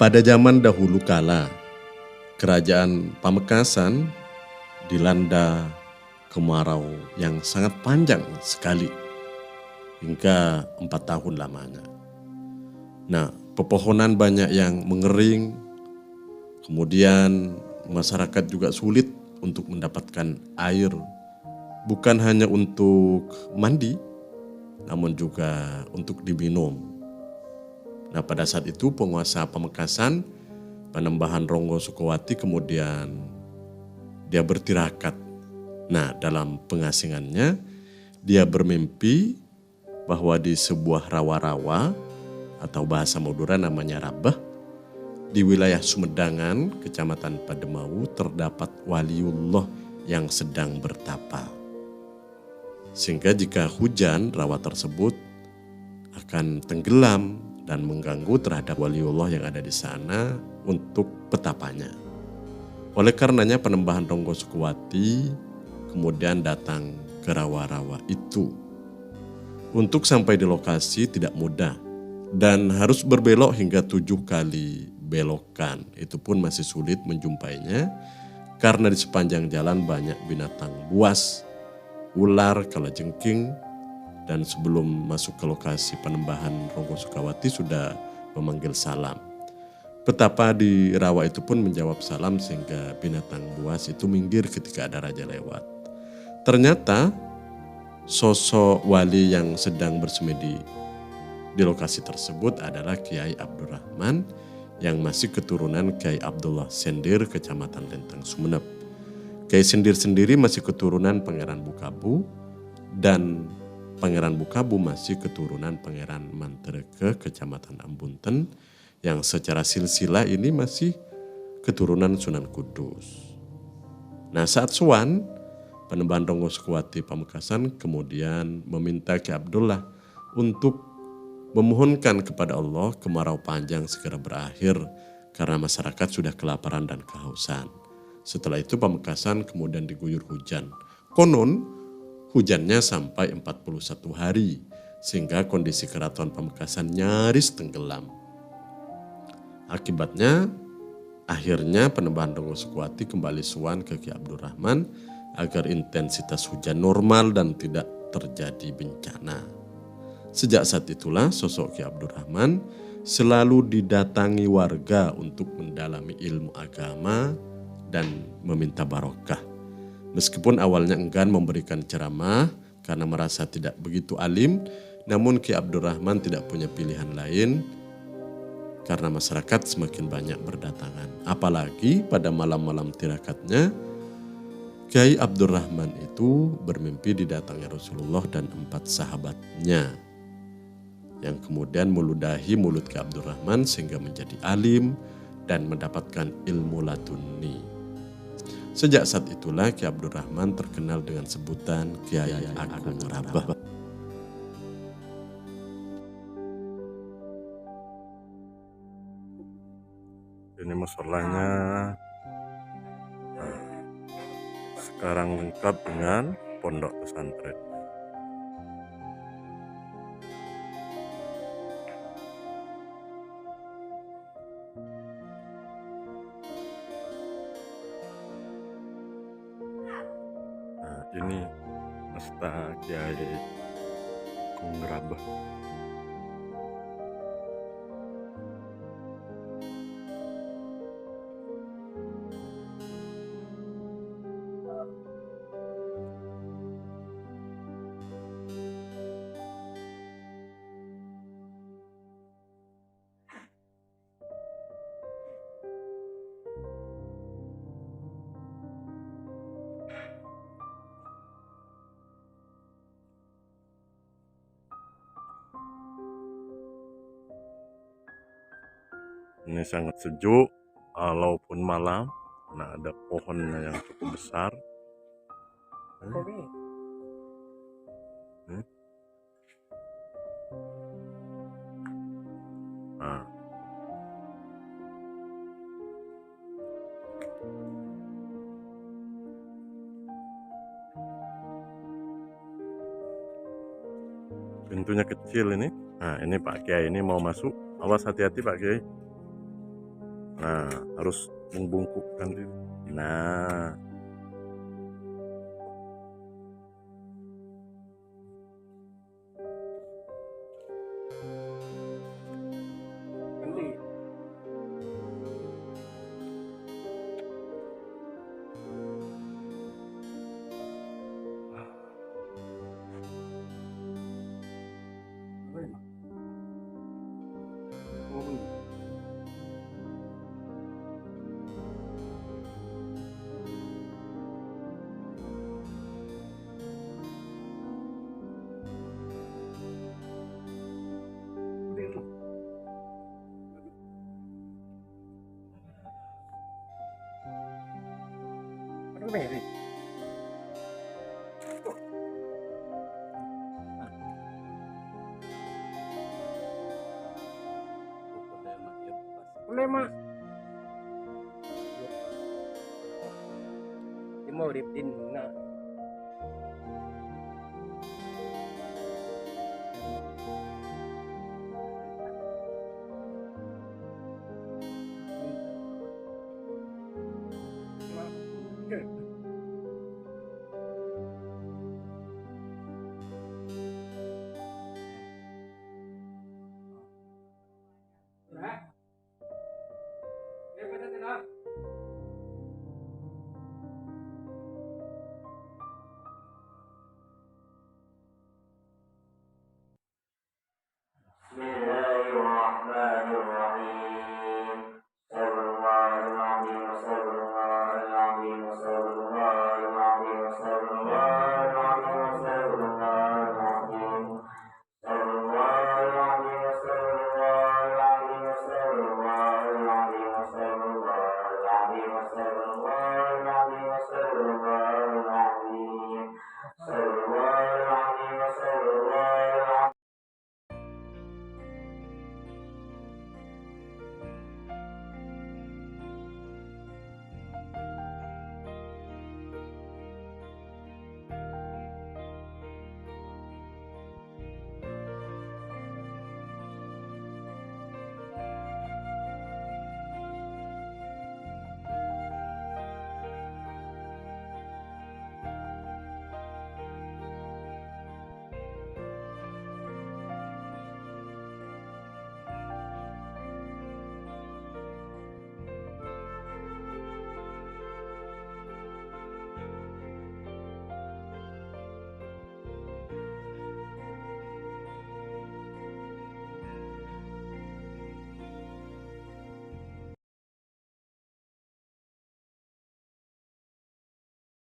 Pada zaman dahulu kala, kerajaan Pamekasan dilanda kemarau yang sangat panjang sekali, hingga 4 tahun lamanya. Nah, pepohonan banyak yang mengering, kemudian masyarakat juga sulit untuk mendapatkan air, bukan hanya untuk mandi, namun juga untuk diminum. Nah, pada saat itu penguasa Pamekasan, Panembahan Ronggo Sukowati, kemudian dia bertirakat. Nah, dalam pengasingannya dia bermimpi bahwa di sebuah rawa-rawa atau bahasa Madura namanya Rabah, di wilayah Sumedangan, Kecamatan Pademau, terdapat waliullah yang sedang bertapa. Sehingga jika hujan, rawa tersebut akan tenggelam dan mengganggu terhadap waliullah yang ada di sana untuk petapanya. Oleh karenanya Panembahan Ronggo Sukowati kemudian datang ke rawa-rawa itu. Untuk sampai di lokasi tidak mudah dan harus berbelok hingga 7 kali belokan. Itu pun masih sulit menjumpainya karena di sepanjang jalan banyak binatang buas, ular, kalajengking. Dan sebelum masuk ke lokasi Panembahan Ronggo Sukowati sudah memanggil salam. Petapa di rawa itu pun menjawab salam sehingga binatang buas itu minggir ketika ada raja lewat. Ternyata sosok wali yang sedang bersemedi di lokasi tersebut adalah Kiai Abdurrahman yang masih keturunan Kiai Abdullah Sendir, Kecamatan Lenteng, Sumeneb. Kiai Sendir sendiri masih keturunan Pangeran Bukabu dan Pangeran Bukabu masih keturunan Pangeran Mantereke, Kecamatan Ambunten, yang secara silsilah ini masih keturunan Sunan Kudus. Nah, saat sowan, Panembahan Ronggo Sukowati Pamekasan kemudian meminta Ki Abdullah untuk memohonkan kepada Allah kemarau panjang segera berakhir karena masyarakat sudah kelaparan dan kehausan. Setelah itu Pamekasan kemudian diguyur hujan. Konon hujannya sampai 41 hari sehingga kondisi keraton Pamekasan nyaris tenggelam. Akibatnya akhirnya Panembahan Ronggo Sukowati kembali sowan ke Ki Abdurrahman agar intensitas hujan normal dan tidak terjadi bencana. Sejak saat itulah sosok Ki Abdurrahman selalu didatangi warga untuk mendalami ilmu agama dan meminta barokah. Meskipun awalnya enggan memberikan ceramah karena merasa tidak begitu alim, namun Ki Abdurrahman tidak punya pilihan lain karena masyarakat semakin banyak berdatangan. Apalagi pada malam-malam tirakatnya, Kiai Abdurrahman itu bermimpi didatangi Rasulullah dan 4 sahabatnya yang kemudian meludahi mulut Ki Abdurrahman sehingga menjadi alim dan mendapatkan ilmu laduni. Sejak saat itulah Ki Abdurrahman terkenal dengan sebutan Kiai Agung Rabah. Ini musolanya sekarang lengkap dengan pondok pesantren. Nah, ini Mesta Kiai Agung Rabah. Ini sangat sejuk walaupun malam, karena ada pohonnya yang cukup besar. Nah. Pintunya kecil ini. Nah, ini Pak Kiai ini mau masuk. Awas, hati-hati Pak Kiai. Nah, harus membungkukkan diri. Nah, nanti aduh Mary. Problema di mau ripin na